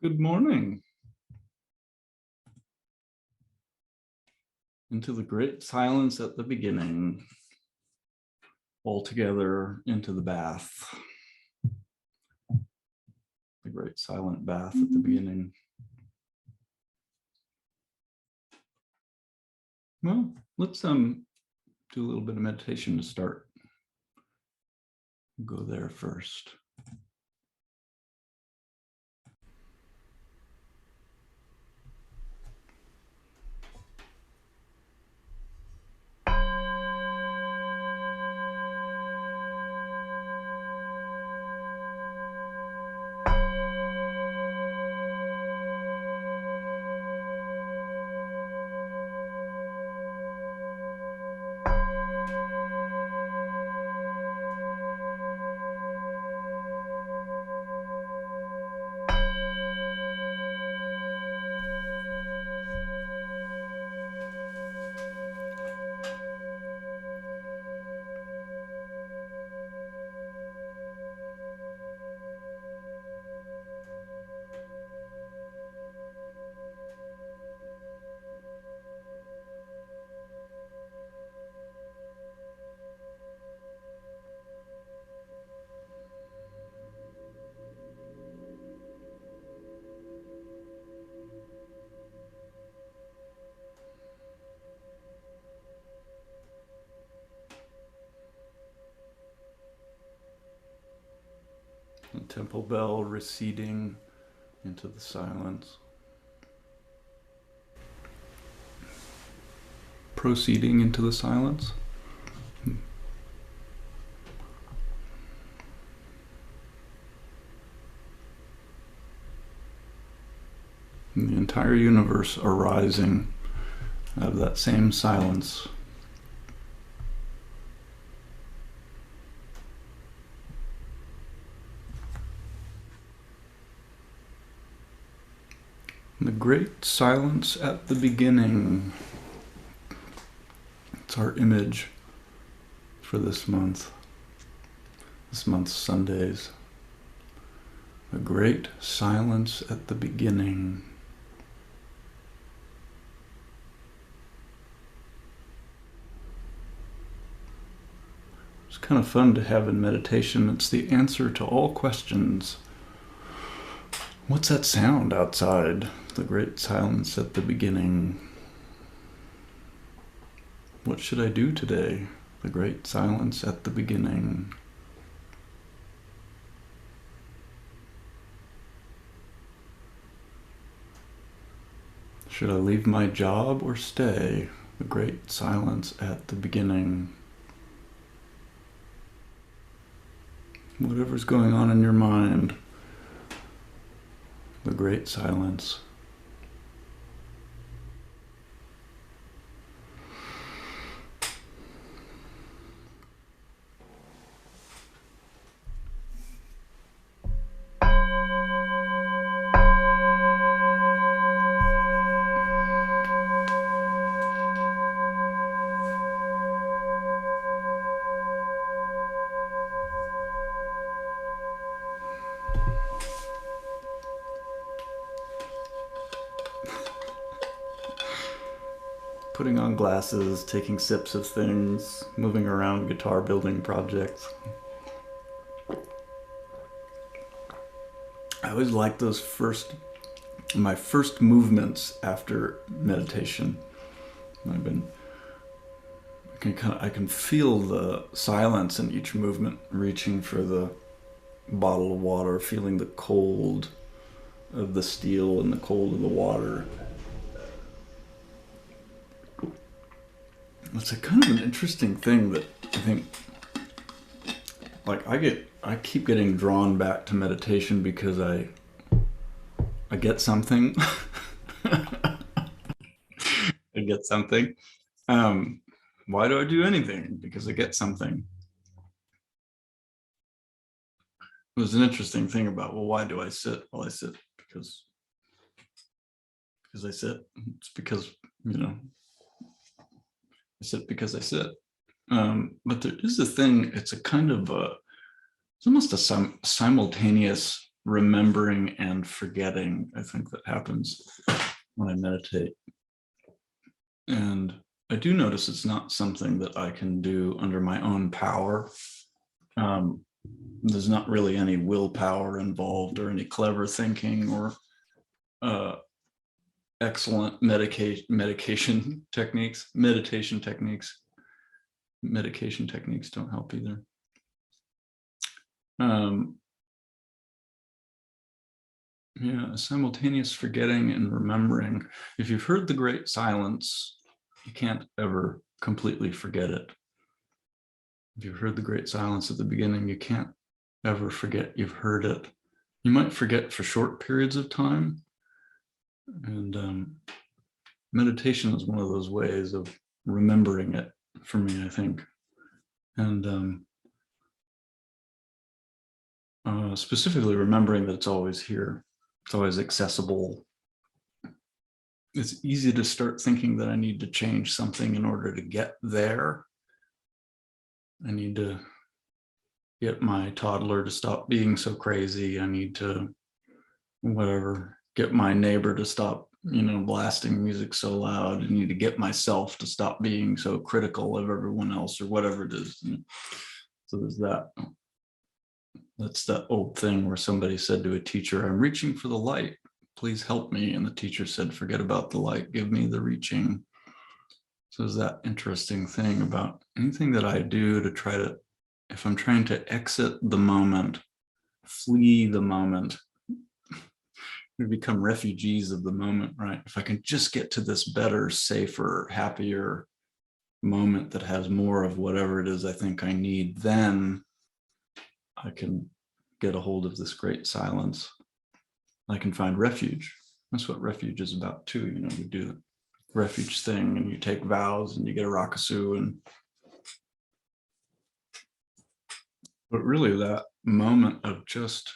Good morning. Into the great silence at the beginning. All together into the bath. The great silent bath at the beginning. Well, let's do a little bit of meditation to start. Go there first. The temple bell receding into the silence. Proceeding into the silence. And the entire universe arising out of that same silence. The great silence at the beginning. It's our image for this month's Sundays. The great silence at the beginning. It's kind of fun to have in meditation. It's the answer to all questions. What's that sound outside? The great silence at the beginning. What should I do today? The great silence at the beginning. Should I leave my job or stay? The great silence at the beginning. Whatever's going on in your mind. The great silence. Putting on glasses, taking sips of things, moving around guitar building projects. I always like my first movements after meditation. I can feel the silence in each movement, reaching for the bottle of water, feeling the cold of the steel and the cold of the water. It's a kind of an interesting thing that I think, like, I keep getting drawn back to meditation because I get something. I get something. Why do I do anything? Because I get something. It was an interesting thing about, well, why do I sit? Well, I sit because I sit. It's because, I sit because I sit. But there is a thing, it's a kind of it's almost a simultaneous remembering and forgetting, I think, that happens when I meditate. And I do notice it's not something that I can do under my own power. There's not really any willpower involved or any clever thinking or excellent meditation techniques. Medication techniques don't help either. Yeah, simultaneous forgetting and remembering. If you've heard the great silence, you can't ever completely forget it. If you've heard the great silence at the beginning, you can't ever forget you've heard it. You might forget for short periods of time. And meditation is one of those ways of remembering it for me, I think. And specifically remembering that it's always here. It's always accessible. It's easy to start thinking that I need to change something in order to get there. I need to get my toddler to stop being so crazy. I need to, whatever, get my neighbor to stop, blasting music so loud. I need to get myself to stop being so critical of everyone else or whatever it is. So there's that. That's that old thing where somebody said to a teacher, I'm reaching for the light, please help me. And the teacher said, forget about the light, give me the reaching. So there's that interesting thing about anything that I do to try to, if I'm trying to exit the moment, flee the moment, we become refugees of the moment, right? If I can just get to this better, safer, happier moment that has more of whatever it is I think I need, then I can get a hold of this great silence. I can find refuge. That's what refuge is about too. We do the refuge thing and you take vows and you get a rakusu. But really that moment of just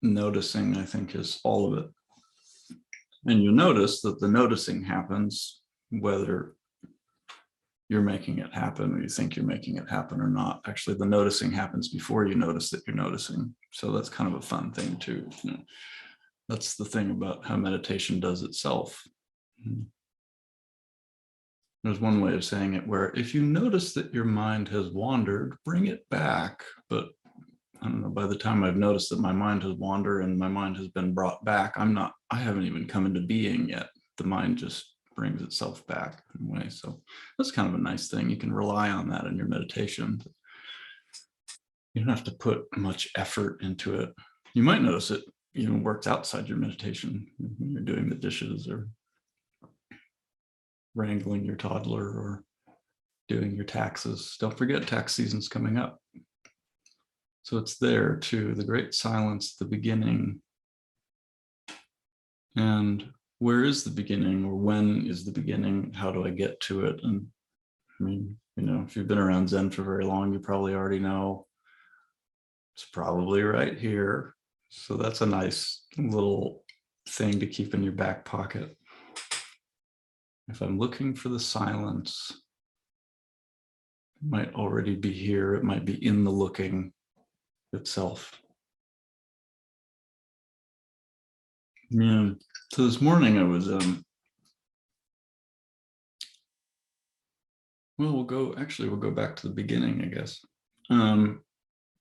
noticing, I think, is all of it. And you'll notice that the noticing happens whether you're making it happen or you think you're making it happen or not. Actually, the noticing happens before you notice that you're noticing. So that's kind of a fun thing too. That's the thing about how meditation does itself. There's one way of saying it where if you notice that your mind has wandered, bring it back. But I don't know, by the time I've noticed that my mind has wandered and my mind has been brought back, I haven't even come into being yet. The mind just brings itself back in a way. So that's kind of a nice thing. You can rely on that in your meditation. You don't have to put much effort into it. You might notice it even works outside your meditation when you're doing the dishes or wrangling your toddler or doing your taxes. Don't forget tax season's coming up. So it's there too, the great silence, the beginning. And where is the beginning, or when is the beginning? How do I get to it? And I mean, if you've been around Zen for very long, you probably already know it's probably right here. So that's a nice little thing to keep in your back pocket. If I'm looking for the silence, it might already be here. It might be in the looking itself. Yeah. So this morning I was, we'll go back to the beginning, I guess.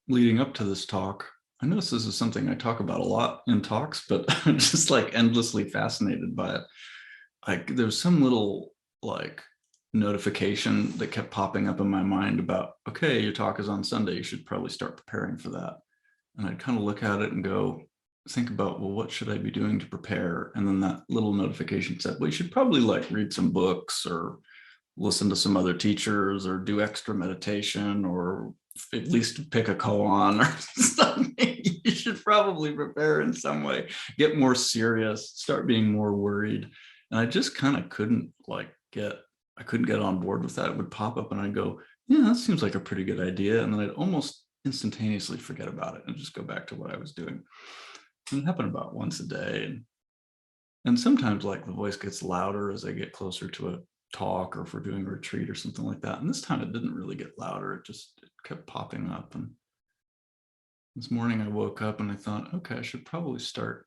Leading up to this talk, I notice this is something I talk about a lot in talks, but I'm just like endlessly fascinated by it. Like there's some little like notification that kept popping up in my mind about, okay, your talk is on Sunday, you should probably start preparing for that. And I'd kind of look at it and go, think about, well, what should I be doing to prepare? And then that little notification said, well, you should probably like read some books or listen to some other teachers or do extra meditation or at least pick a koan or something. You should probably prepare in some way, get more serious, start being more worried. And I just kind of couldn't get on board with that. It would pop up and I'd go, yeah, that seems like a pretty good idea. And then I'd almost instantaneously forget about it and just go back to what I was doing. And it happened about once a day. And sometimes like the voice gets louder as I get closer to a talk or if we're doing a retreat or something like that. And this time it didn't really get louder. It kept popping up. And This morning I woke up and I thought, okay, I should probably start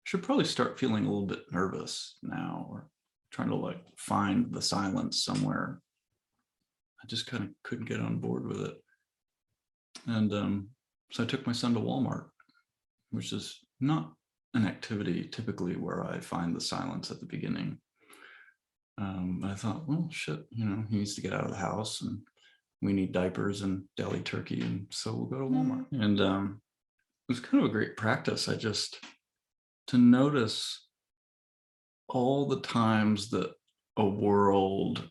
feeling a little bit nervous now, or trying to like find the silence somewhere. I just kind of couldn't get on board with it. And so I took my son to Walmart, which is not an activity typically where I find the silence at the beginning. I thought, well, shit, he needs to get out of the house, and we need diapers and deli turkey, and so we'll go to Walmart. And it was kind of a great practice. To notice all the times that a world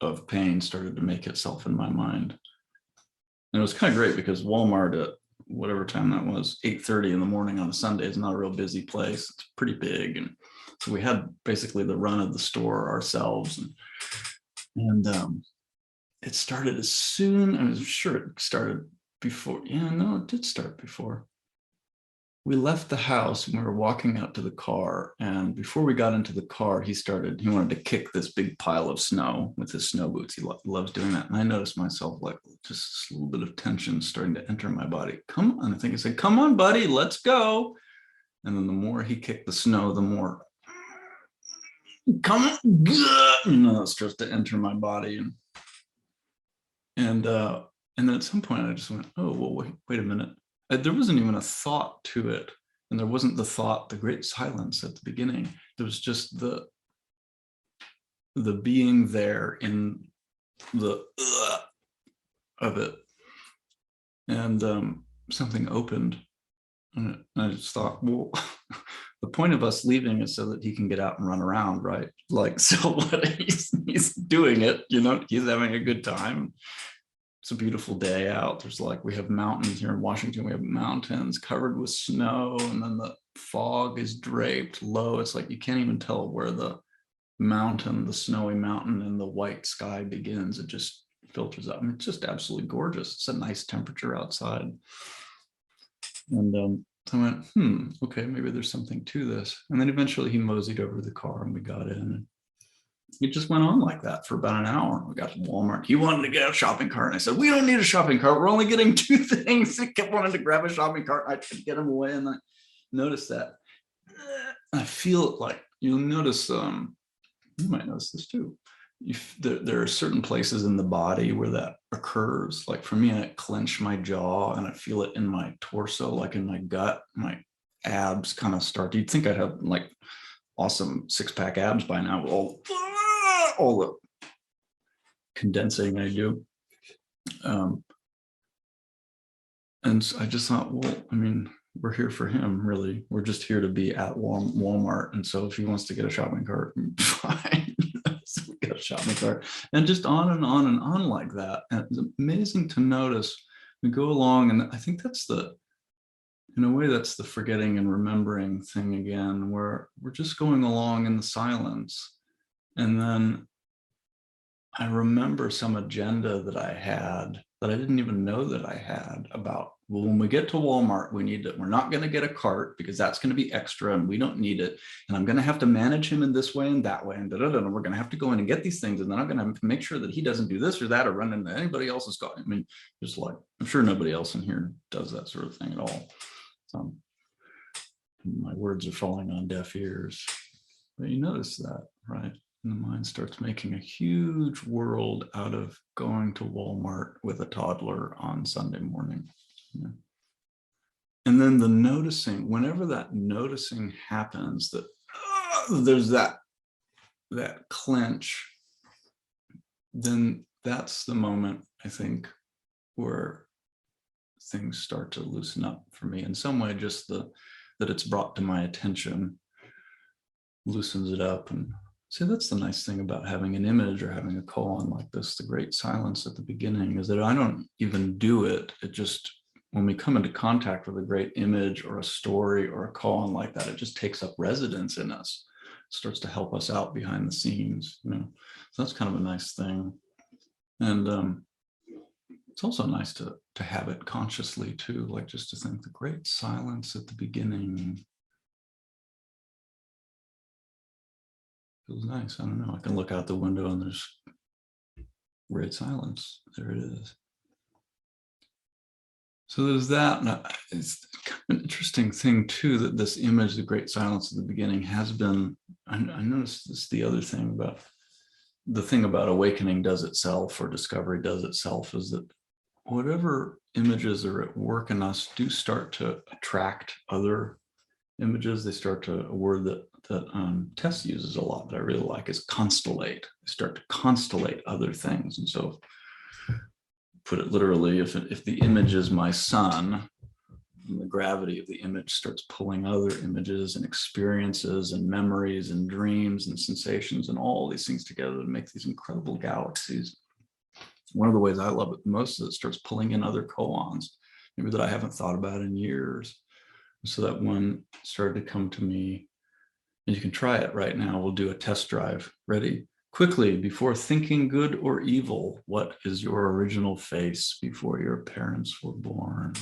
of pain started to make itself in my mind. And it was kind of great because Walmart at whatever time that was, 8:30 in the morning on a Sunday, is not a real busy place. It's pretty big. And so we had basically the run of the store ourselves. And it started as soon, I'm sure it started before. Yeah, no, it did start before. We left the house and we were walking out to the car. And before we got into the car, he wanted to kick this big pile of snow with his snow boots. He loves doing that. And I noticed myself like just a little bit of tension starting to enter my body. Come on. I think I said, come on, buddy, let's go. And then the more he kicked the snow, the more, come on, it starts to enter my body. And then at some point I just went, oh, well, wait a minute. There wasn't even a thought to it. And there wasn't the great silence at the beginning. There was just the being there in the of it. And something opened. And I just thought, well, the point of us leaving is so that he can get out and run around, right? Like, so what he's doing it, he's having a good time. It's a beautiful day out. We have mountains here in Washington. We have mountains covered with snow, and then the fog is draped low. It's like you can't even tell where the snowy mountain and the white sky begins. It just filters up. It's just absolutely gorgeous. It's a nice temperature outside. And I went, okay, maybe there's something to this. And then eventually he moseyed over to the car and we got in. It just went on like that for about an hour. We got to Walmart. He wanted to get a shopping cart. And I said, we don't need a shopping cart. We're only getting 2 things. He kept wanting to grab a shopping cart. I tried to get him away. And I noticed that. I feel like you'll notice, you might notice this too. There are certain places in the body where that occurs. Like for me, I clench my jaw and I feel it in my torso, like in my gut. My abs kind of start. You'd think I'd have like awesome 6-pack abs by now. All the condensing I do. And so I just thought, well, we're here for him, really. We're just here to be at Walmart. And so if he wants to get a shopping cart, fine. So we got a shopping cart. And just on and on and on like that. And it's amazing to notice. We go along, and I think in a way, that's the forgetting and remembering thing again, where we're just going along in the silence. And then I remember some agenda that I had that I didn't even know that I had about, well, when we get to Walmart, we're not going to get a cart because that's going to be extra and we don't need it. And I'm going to have to manage him in this way and that way. And we're going to have to go in and get these things. And then I'm going to have to make sure that he doesn't do this or that or run into anybody else's car. Just like, I'm sure nobody else in here does that sort of thing at all. My words are falling on deaf ears. But you notice that, right? And the mind starts making a huge world out of going to Walmart with a toddler on Sunday morning. Yeah. And then the noticing, whenever that noticing happens, that there's that clench, then that's the moment, I think, where things start to loosen up for me. In some way, just that it's brought to my attention loosens it up. And see, that's the nice thing about having an image or having a koan like this, the great silence at the beginning, is that I don't even do it. It just, when we come into contact with a great image or a story or a koan like that, it just takes up residence in us, starts to help us out behind the scenes. So that's kind of a nice thing. And it's also nice to have it consciously too, like just to think the great silence at the beginning. Feels nice. I don't know. I can look out the window and there's great silence. There it is. So there's that. And it's kind of an interesting thing too, that this image, the great silence at the beginning, has been, I noticed this, the other thing about the thing about awakening does itself, or discovery does itself, is that whatever images are at work in us do start to attract other images. They start to, a word that Tess uses a lot that I really like is constellate. They start to constellate other things. And so, put it literally, if the image is my son, and the gravity of the image starts pulling other images and experiences and memories and dreams and sensations and all these things together to make these incredible galaxies. One of the ways I love it most is it starts pulling in other koans, maybe that I haven't thought about in years. So that one started to come to me, and you can try it right now. We'll do a test drive. Ready? Quickly, before thinking good or evil, what is your original face before your parents were born?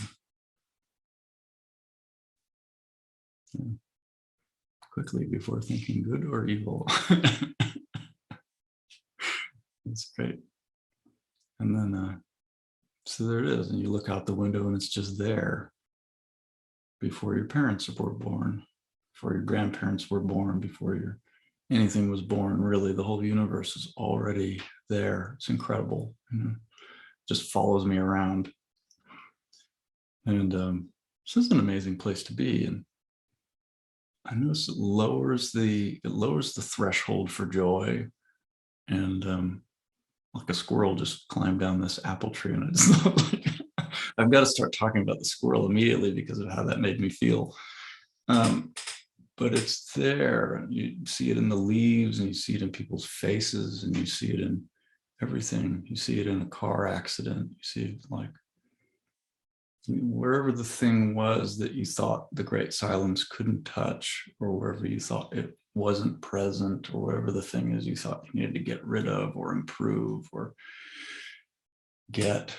Yeah. Quickly, before thinking good or evil. That's great. And then, so there it is. And you look out the window and it's just there before your parents were born, before your grandparents were born, before anything was born. Really, the whole universe is already there. It's incredible. Just follows me around. And this is an amazing place to be. And I notice it lowers the threshold for joy. And like a squirrel just climbed down this apple tree, and I've got to start talking about the squirrel immediately because of how that made me feel. But it's there. You see it in the leaves, and you see it in people's faces, and you see it in everything. You see it in a car accident. You see it like wherever the thing was that you thought the great silence couldn't touch, or wherever you thought it wasn't present, or whatever the thing is you thought you needed to get rid of or improve or get,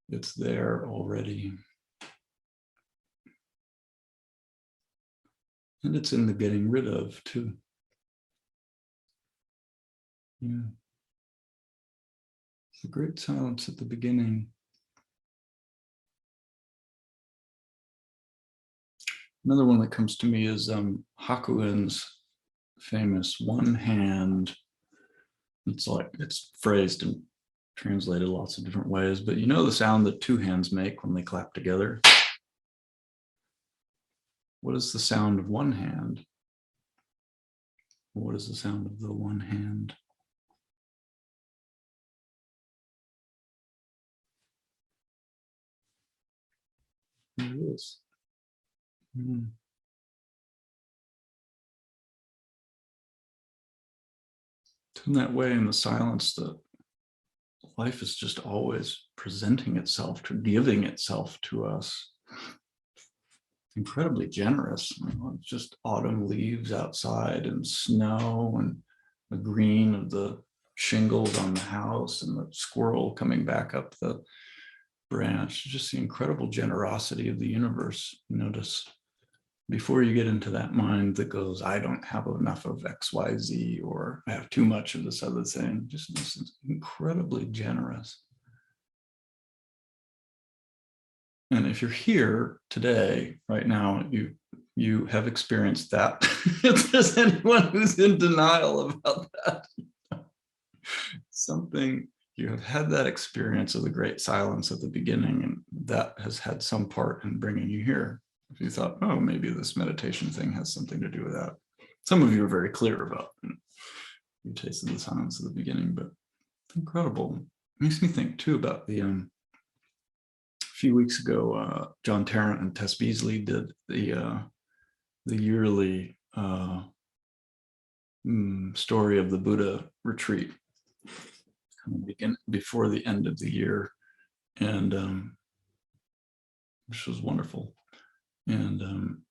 it's there already. And it's in the getting rid of too. Yeah. The great silence at the beginning. Another one that comes to me is Hakuin's famous one hand. It's phrased and translated lots of different ways, but you know the sound that two hands make when they clap together? What is the sound of one hand? What is the sound of the one hand? There it is. Mm. In that way, in the silence, that life is just always presenting itself, to giving itself to us. Incredibly generous. It's just autumn leaves outside and snow and the green of the shingles on the house and the squirrel coming back up the branch. Just the incredible generosity of the universe. Notice before you get into that mind that goes, I don't have enough of XYZ, or I have too much of this other thing. Just this is incredibly generous. And if you're here today, right now, you have experienced that. If there's anyone who's in denial about that, something, you have had that experience of the great silence at the beginning, and that has had some part in bringing you here. If you thought, oh, maybe this meditation thing has something to do with that. Some of you are very clear about it. You tasted the silence at the beginning, but it's incredible. It makes me think too about the a few weeks ago, John Tarrant and Tess Beasley did the yearly story of the Buddha retreat, before the end of the year, and which was wonderful. And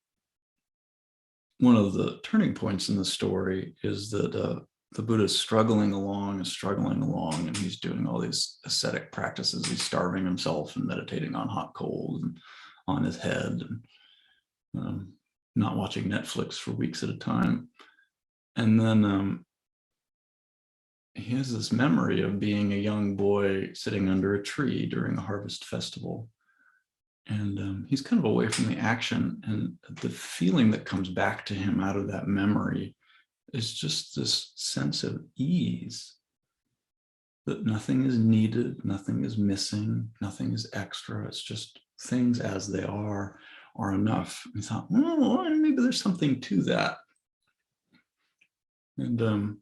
one of the turning points in the story is that the Buddha is struggling along, and he's doing all these ascetic practices. He's starving himself and meditating on hot coals and on his head, and not watching Netflix for weeks at a time. And then he has this memory of being a young boy sitting under a tree during a harvest festival. And he's kind of away from the action, and the feeling that comes back to him out of that memory is just this sense of ease, that nothing is needed, nothing is missing, nothing is extra. It's just things as they are enough. And I thought, oh, maybe there's something to that. And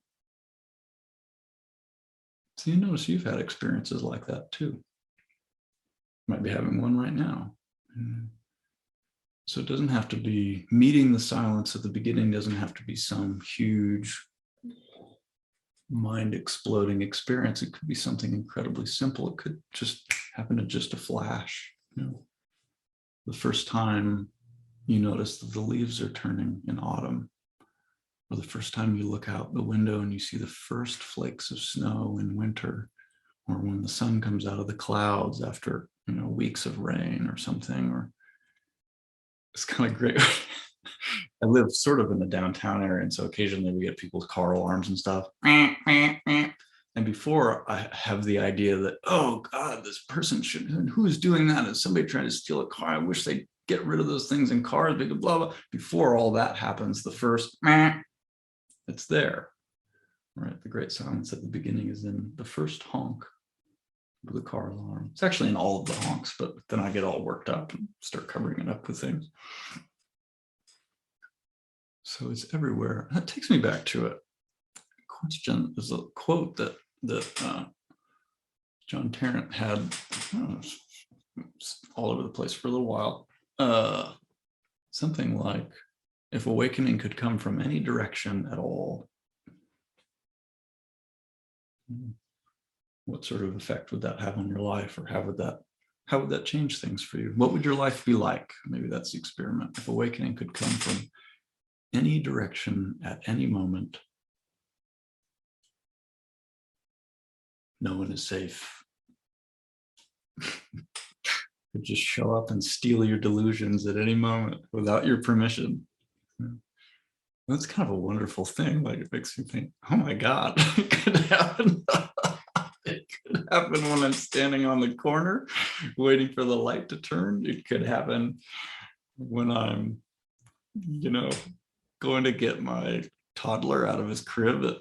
so you notice you've had experiences like that too. Might be having one right now. So it doesn't have to be meeting the silence at the beginning, doesn't have to be some huge mind exploding experience. It could be something incredibly simple. It could just happen in just a flash. You know, the first time you notice that the leaves are turning in autumn, or the first time you look out the window and you see the first flakes of snow in winter, or when the sun comes out of the clouds after, you know, weeks of rain or something. Or it's kind of great. I live sort of in the downtown area, and so occasionally we get people's car alarms and stuff. And before I have the idea that, oh God, this person should, who's doing that? Is somebody trying to steal a car? I wish they'd get rid of those things in cars, blah, blah, blah. Before all that happens, the first, it's there, right? The great silence at the beginning is in the first honk of the car alarm. It's actually in all of the honks, but then I get all worked up and start covering it up with things. So it's everywhere. That takes me back to a question. There's a quote that John Tarrant had all over the place for a little while. Something like, if awakening could come from any direction at all, what sort of effect would that have on your life? Or how would that change things for you? What would your life be like? Maybe that's the experiment. If awakening could come from any direction at any moment, no one is safe. Could just show up and steal your delusions at any moment without your permission. That's kind of a wonderful thing. Like, it makes you think, oh my God, it could happen. It could happen when I'm standing on the corner waiting for the light to turn. It could happen when I'm, you know, going to get my toddler out of his crib at,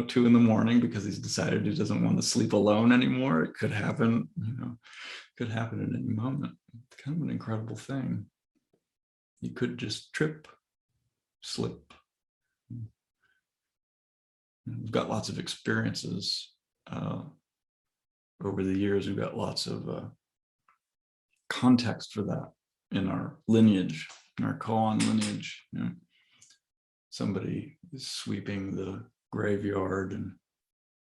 2 a.m. because he's decided he doesn't want to sleep alone anymore. It could happen, could happen at any moment. It's kind of an incredible thing. You could just trip, slip. We've got lots of experiences over the years. We've got lots of context for that in our lineage, in our koan lineage. Somebody is sweeping the graveyard and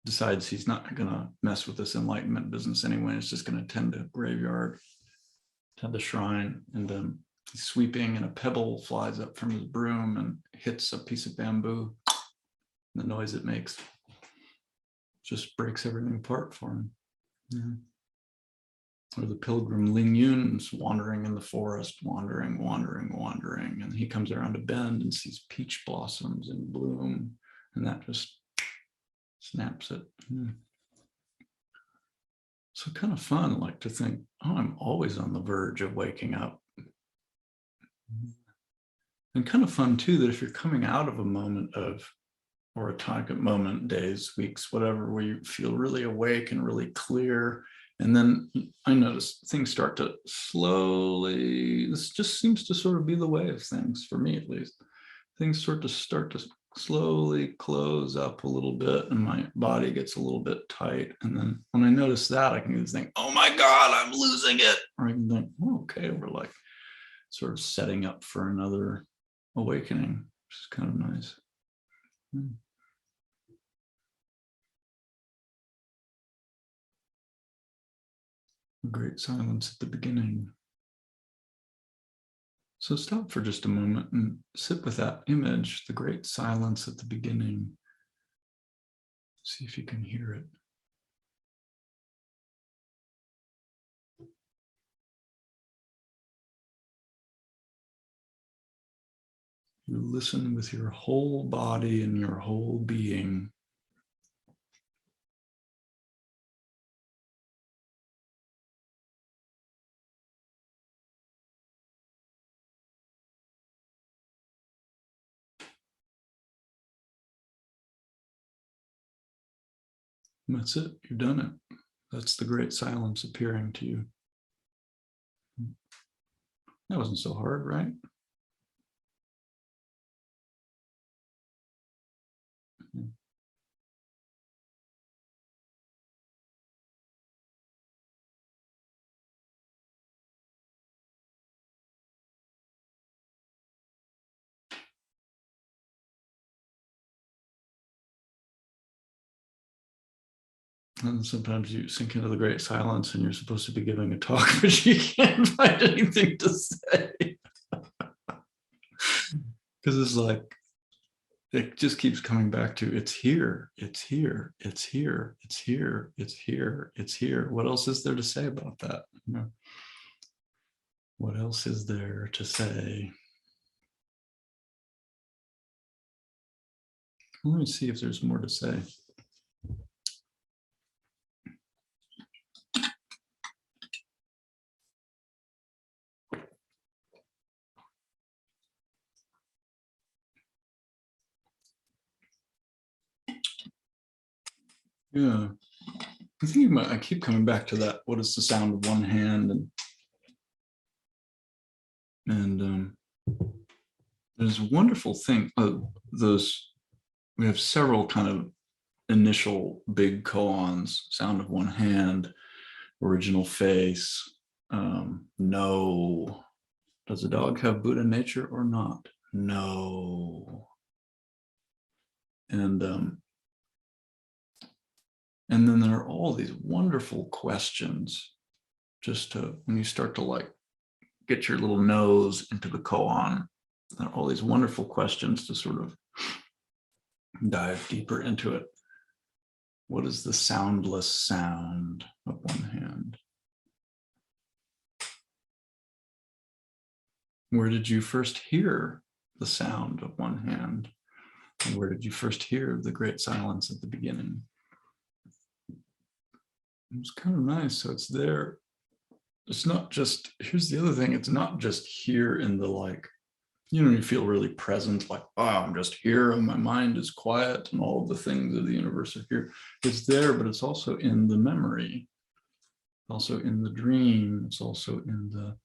decides he's not going to mess with this enlightenment business anyway. It's just going to tend the graveyard, tend the shrine, and he's sweeping, and a pebble flies up from his broom and hits a piece of bamboo. The noise it makes just breaks everything apart for him. Or the pilgrim Ling Yun's wandering in the forest, wandering, and he comes around a bend and sees peach blossoms in bloom, and that just snaps it. So kind of fun, like to think, oh, I'm always on the verge of waking up. And kind of fun too, that if you're coming out of a moment of, or a target moment, days, weeks, whatever, where you feel really awake and really clear, and then I notice things start to slowly, this just seems to sort of be the way of things, for me at least. Things start to slowly close up a little bit, and my body gets a little bit tight. And then when I notice that, I can just think, oh my God, I'm losing it. Or I can think, oh, okay, we're like sort of setting up for another awakening, which is kind of nice. Great silence at the beginning. So stop for just a moment and sit with that image, the great silence at the beginning. See if you can hear it. You listen with your whole body and your whole being. That's it. You've done it. That's the great silence appearing to you. That wasn't so hard, right? And sometimes you sink into the great silence and you're supposed to be giving a talk, but you can't find anything to say. Because it's like, it just keeps coming back to it's here, it's here, it's here, it's here, it's here, it's here. What else is there to say about that? You know, what else is there to say? Let me see if there's more to say. Yeah, I keep coming back to that. What is the sound of one hand? And there's a wonderful thing. We have several kind of initial big koans: sound of one hand, original face, no. Does a dog have Buddha nature or not? No. And then there are all these wonderful questions, just to, when you start to like get your little nose into the koan, there are all these wonderful questions to sort of dive deeper into it. What is the soundless sound of one hand? Where did you first hear the sound of one hand? And where did you first hear the great silence at the beginning? It was kind of nice. So it's there. It's not just, here's the other thing, it's not just here in the like, you know, you feel really present, like, oh, I'm just here and my mind is quiet and all of the things of the universe are here. It's there, but it's also in the memory, also in the dream, it's also in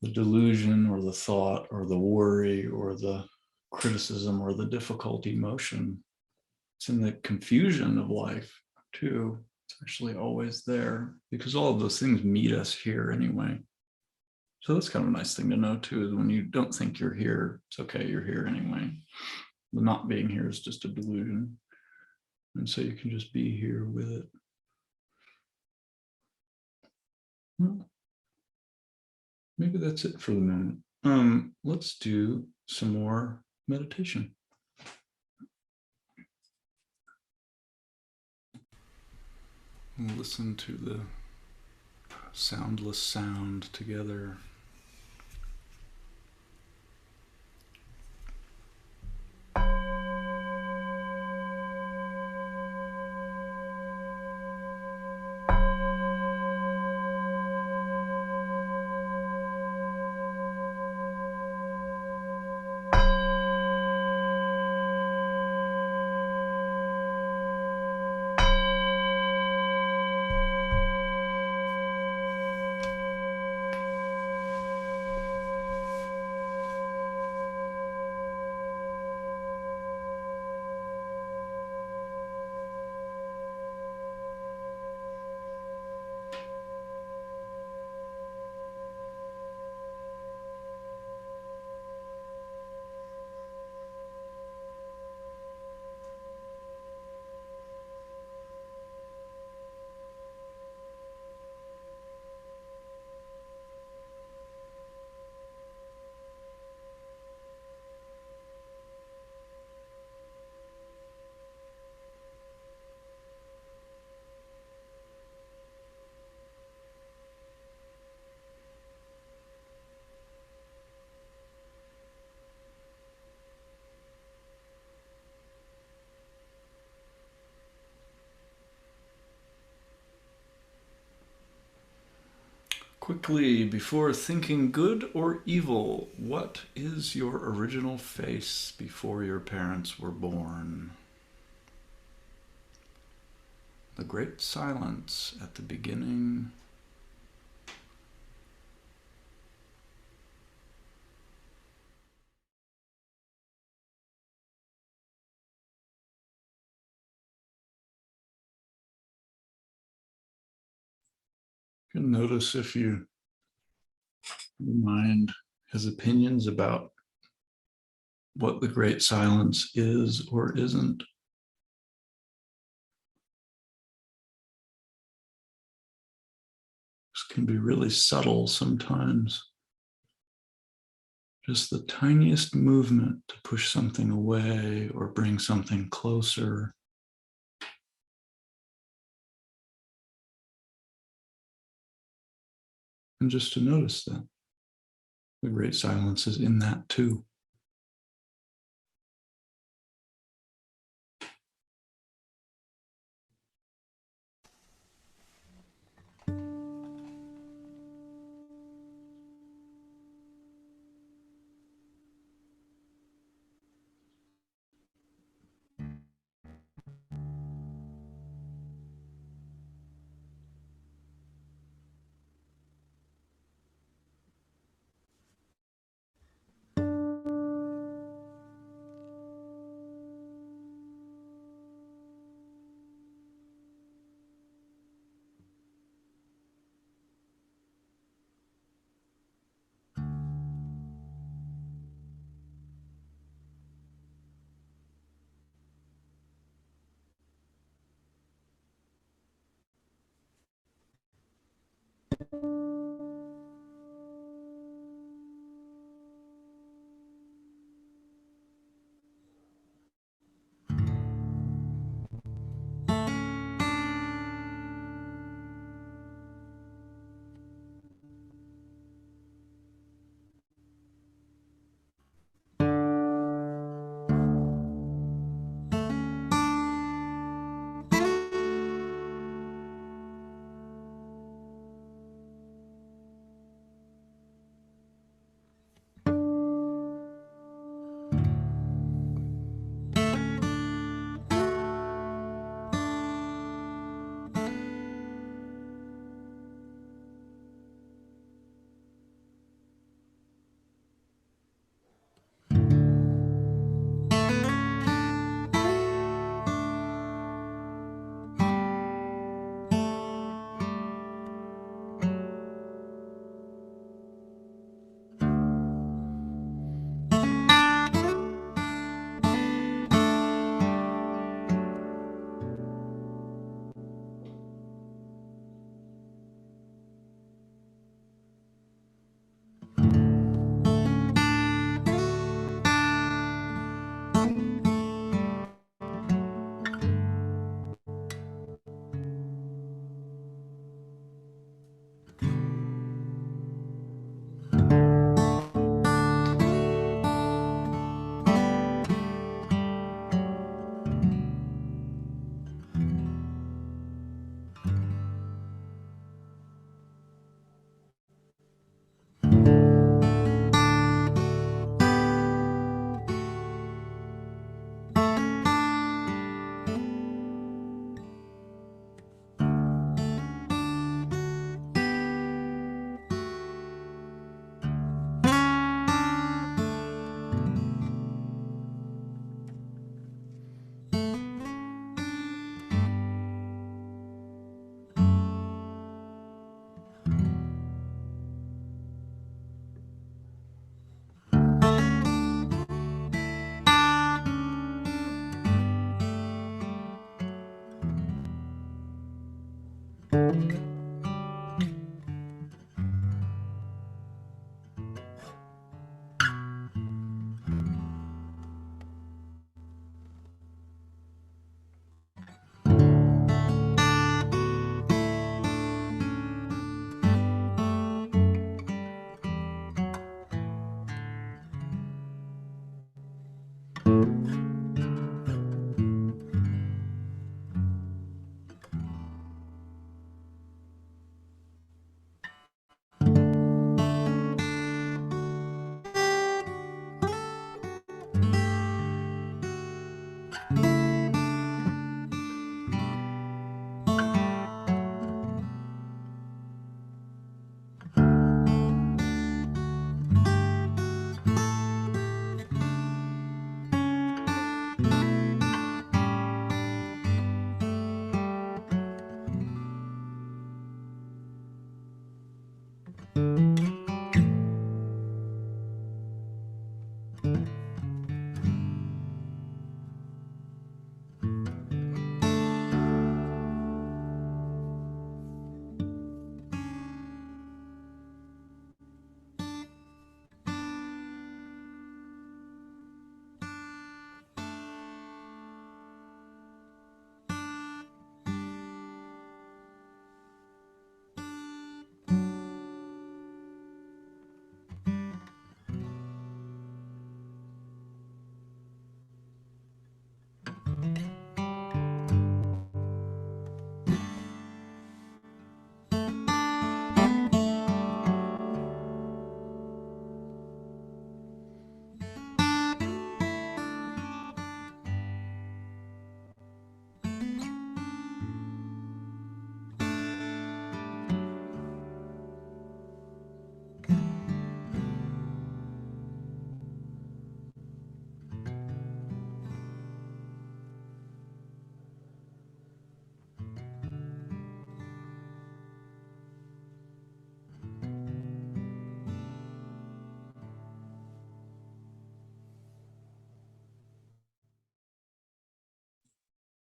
the delusion or the thought or the worry or the criticism or the difficult emotion. It's in the confusion of life too. It's actually always there because all of those things meet us here anyway. So that's kind of a nice thing to know too, is when you don't think you're here, it's okay, you're here anyway. The not being here is just a delusion. And so you can just be here with it. Well, maybe that's it for the moment. Let's do some more meditation. We'll listen to the soundless sound together. Quickly, before thinking good or evil, what is your original face before your parents were born? the great silence at the beginning. You can notice if your mind has opinions about what the great silence is or isn't. This can be really subtle sometimes. Just the tiniest movement to push something away or bring something closer. And just to notice that the great silence is in that too.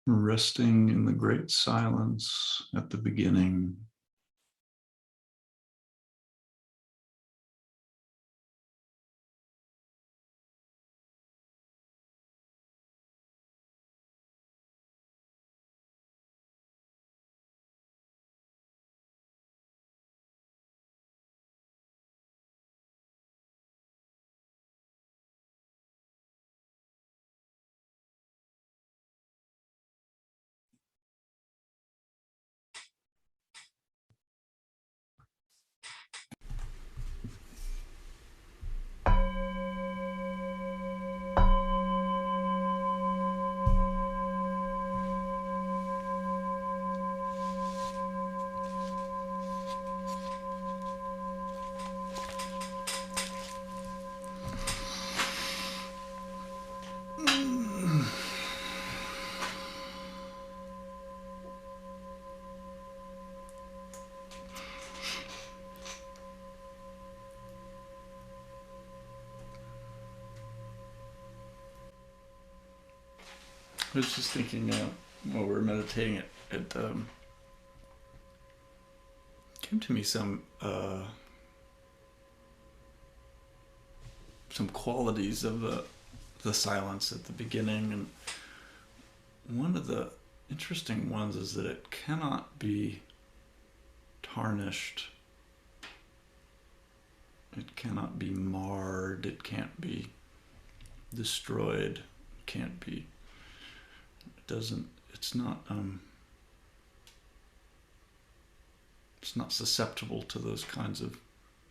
Resting in the great silence at the beginning. I was just thinking while we were meditating, it came to me some qualities of the silence at the beginning, and one of the interesting ones is that it cannot be tarnished. It cannot be marred. It can't be destroyed. It can't be. It doesn't. It's not. It's not susceptible to those kinds of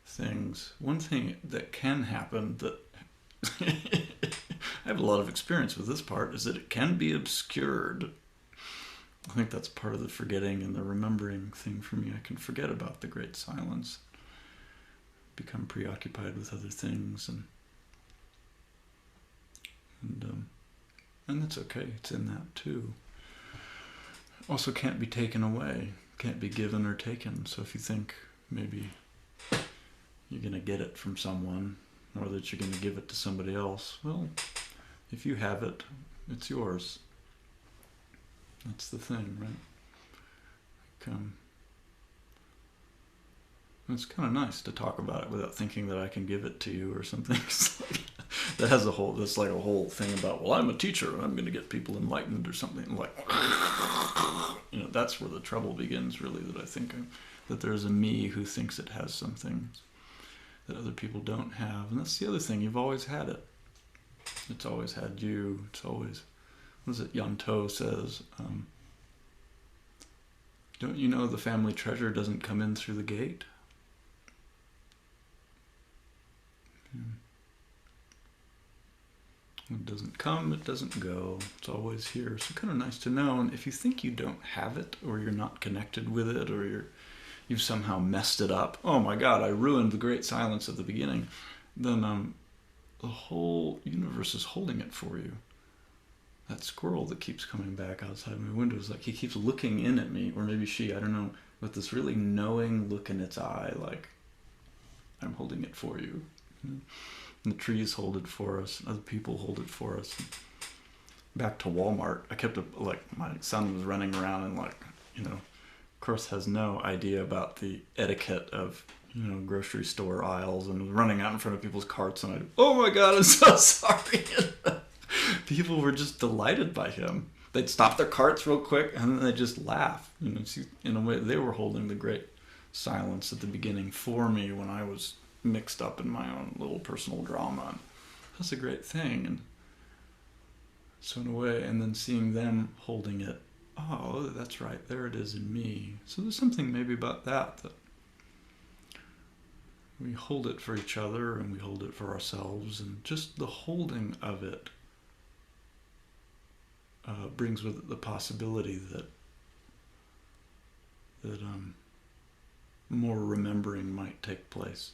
things. One thing that can happen that I have a lot of experience with this part is that it can be obscured. I think that's part of the forgetting and the remembering thing for me. I can forget about the great silence, become preoccupied with other things, and that's okay. It's in that too. Also can't be taken away, can't be given or taken. So if you think maybe you're going to get it from someone, or that you're going to give it to somebody else, well, if you have it, it's yours. That's the thing, right? It's kind of nice to talk about it without thinking that I can give it to you or something. That's like a whole thing about, well, I'm a teacher and I'm going to get people enlightened or something. Like, that's where the trouble begins, really, that I think that there's a me who thinks it has something that other people don't have. And that's the other thing, you've always had it. It's always had you. It's always, what is it, Yanto says, don't you know the family treasure doesn't come in through the gate? It doesn't come, it doesn't go. It's always here. So kind of nice to know. And if you think you don't have it, or you're not connected with it, or you've somehow messed it up, oh my God, I ruined the great silence at the beginning, then the whole universe is holding it for you. That squirrel that keeps coming back outside my window is like, he keeps looking in at me, or maybe she, I don't know, with this really knowing look in its eye, like, I'm holding it for you. And the trees hold it for us. Other people hold it for us. Back to Walmart. I kept my son was running around and of course has no idea about the etiquette of grocery store aisles, and was running out in front of people's carts, and oh my God, I'm so sorry. People were just delighted by him. They'd stop their carts real quick and then they'd just laugh. In a way, they were holding the great silence at the beginning for me when I was mixed up in my own little personal drama. And that's a great thing. And so in a way, and then seeing them holding it, oh, that's right, there it is in me. So there's something maybe about that we hold it for each other and we hold it for ourselves, and just the holding of it brings with it the possibility that more remembering might take place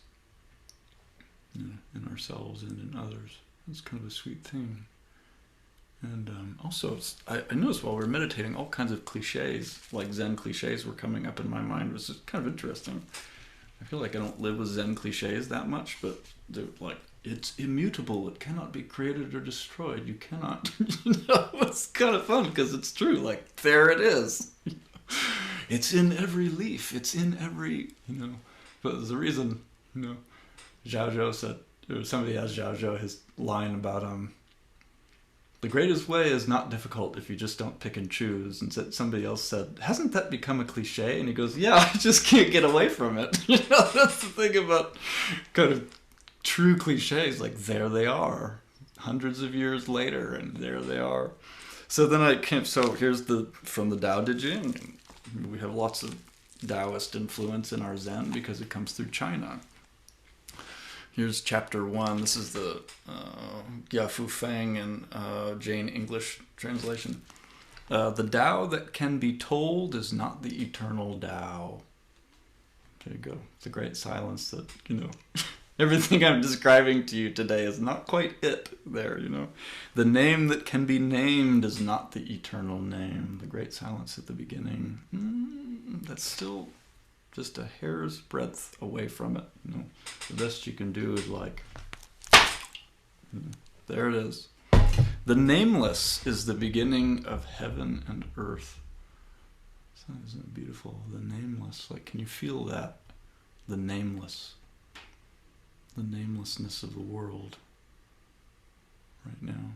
in ourselves and in others. It's kind of a sweet thing. And also, I noticed while we were meditating, all kinds of cliches, like Zen cliches, were coming up in my mind, which is kind of interesting. I feel like I don't live with Zen cliches that much, but they're like, it's immutable, it cannot be created or destroyed, you cannot. It's kind of fun because it's true, like, there it is. It's in every leaf, it's in every, but there's a reason, Zhao Zhou said, or somebody asked Zhao Zhou his line about, the greatest way is not difficult if you just don't pick and choose. And somebody else said, hasn't that become a cliche? And he goes, yeah, I just can't get away from it. That's the thing about kind of true cliches. Like, there they are, hundreds of years later, and there they are. So then here's from the Tao Te Ching. We have lots of Taoist influence in our Zen because it comes through China. Here's chapter 1. This is the Fu Feng and Jane English translation. The Tao that can be told is not the eternal Tao. There you go. It's a great silence that, everything I'm describing to you today is not quite it there, The name that can be named is not the eternal name. The great silence at the beginning. That's still just a hair's breadth away from it. The best you can do is there it is. The nameless is the beginning of heaven and earth. So isn't it beautiful? The nameless. Can you feel that? The nameless. The namelessness of the world right now.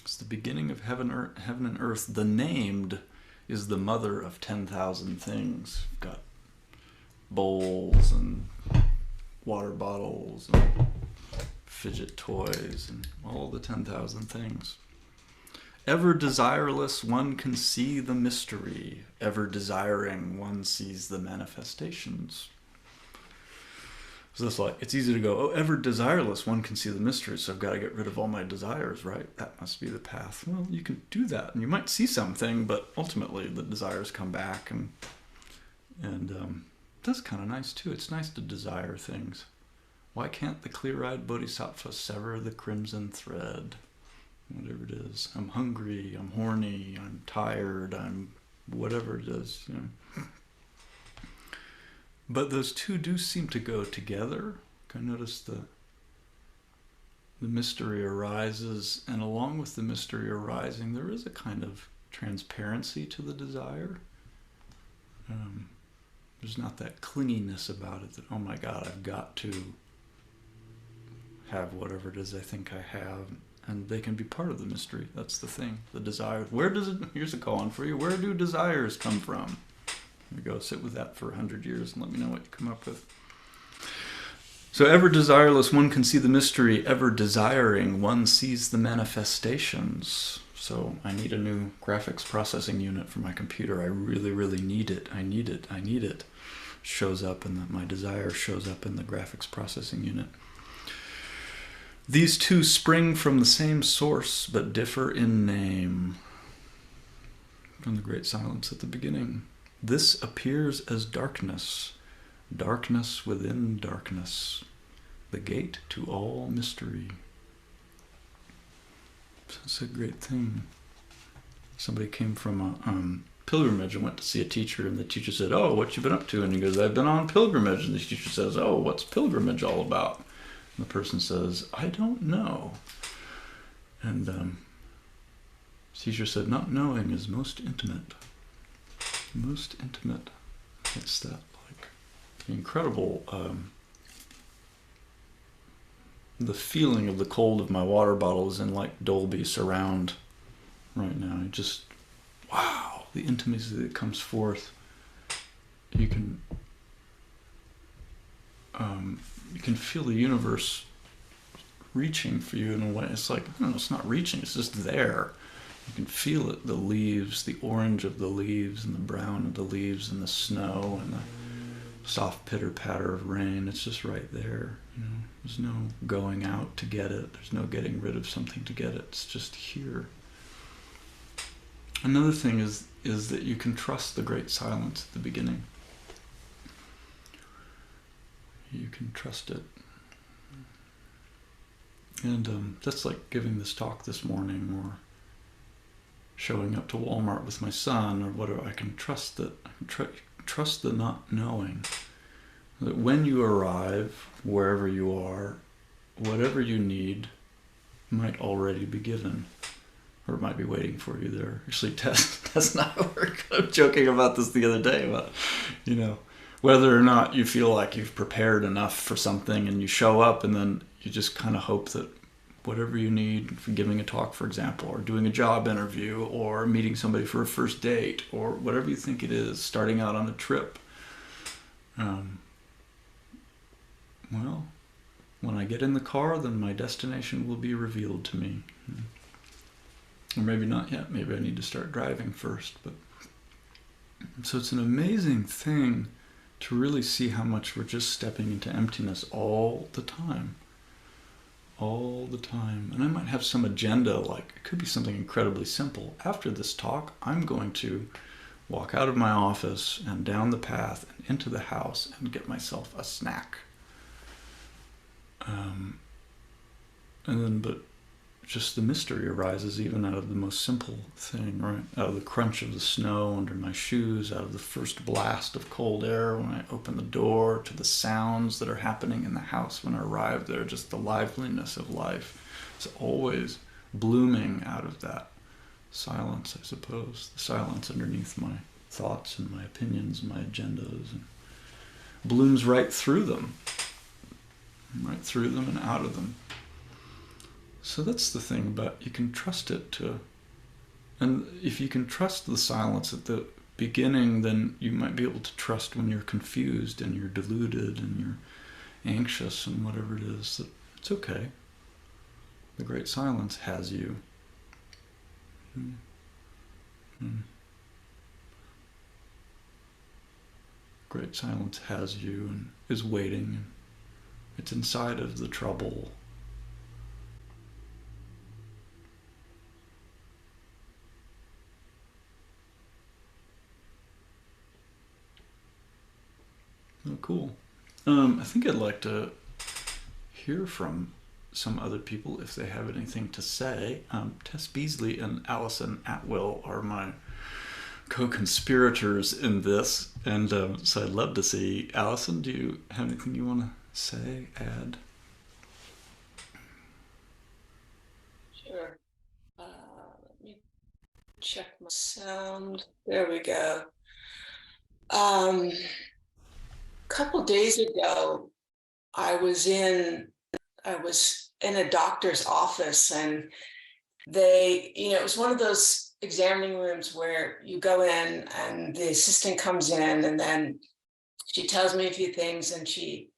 It's the beginning of heaven and earth. The named is the mother of 10,000 things. You've got bowls and water bottles and fidget toys and all the 10,000 things. Ever desireless, one can see the mystery. Ever desiring, one sees the manifestations. So it's easy to go, oh, ever desireless, one can see the mystery, so I've got to get rid of all my desires, right? That must be the path. Well, you can do that, and you might see something, but ultimately the desires come back, and that's kind of nice too. It's nice to desire things. Why can't the clear-eyed bodhisattva sever the crimson thread? Whatever it is. I'm hungry, I'm horny, I'm tired, I'm whatever it is, But those two do seem to go together. I notice the mystery arises, and along with the mystery arising, there is a kind of transparency to the desire. There's not that clinginess about it that, oh my God, I've got to have whatever it is I think I have. And they can be part of the mystery. That's the thing. The desire. Here's a call on for you. Where do desires come from? Here we go. Sit with that for 100 years and let me know what you come up with. So ever desireless, one can see the mystery. Ever desiring, one sees the manifestations. So I need a new graphics processing unit for my computer. I really, really need it. I need it. I need it. Shows up, and my desire shows up in the graphics processing unit. These two spring from the same source, but differ in name. From the great silence at the beginning. This appears as darkness. Darkness within darkness. The gate to all mystery. It's a great thing. Somebody came from pilgrimage and went to see a teacher, and the teacher said, "Oh, what you been up to?" And he goes, "I've been on pilgrimage." And the teacher says, "Oh, what's pilgrimage all about?" And the person says, "I don't know." And the teacher said, "Not knowing is most intimate. Most intimate." It's that like incredible, the feeling of the cold of my water bottle is in like Dolby surround right now. Just, wow, the intimacy that comes forth. You can feel the universe reaching for you in a way. It's like, I don't know, it's not reaching, it's just there. You can feel it, the leaves, the orange of the leaves and the brown of the leaves and the snow and the soft pitter-patter of rain. It's just right there. There's no going out to get it. There's no getting rid of something to get it. It's just here. Another thing is that you can trust the great silence at the beginning. You can trust it. And that's like giving this talk this morning, or showing up to Walmart with my son, or whatever. I can trust that. I can trust the not knowing. That when you arrive, wherever you are, whatever you need might already be given. Or it might be waiting for you there. Actually, Tess and I were kind of joking about this the other day, about, whether or not you feel like you've prepared enough for something, and you show up and then you just kind of hope that whatever you need for giving a talk, for example, or doing a job interview, or meeting somebody for a first date, or whatever you think it is, starting out on a trip. Well, when I get in the car, then my destination will be revealed to me. Or maybe not yet. Maybe I need to start driving first. But so it's an amazing thing to really see how much we're just stepping into emptiness all the time. All the time. And I might have some agenda, like it could be something incredibly simple. After this talk, I'm going to walk out of my office and down the path and into the house and get myself a snack. But just the mystery arises even out of the most simple thing, right? Out of the crunch of the snow under my shoes, out of the first blast of cold air when I open the door, to the sounds that are happening in the house when I arrive there, just the liveliness of life. It's always blooming out of that silence, I suppose. The silence underneath my thoughts and my opinions and my agendas, and blooms right through them. Right through them and out of them. So that's the thing about, you can trust it to, and if you can trust the silence at the beginning, then you might be able to trust when you're confused and you're deluded and you're anxious and whatever it is, that it's okay. The great silence has you. Great silence has you and is waiting. It's inside of the trouble. Oh, cool. I think I'd like to hear from some other people if they have anything to say. Tess Beasley and Allison Atwill are my co-conspirators in this, and so I'd love to see. Allison, do you have anything you want to say, add? Sure. Let me check my sound. There we go. A couple days ago, I was in a doctor's office, and it was one of those examining rooms where you go in and the assistant comes in, and then she tells me a few things, and she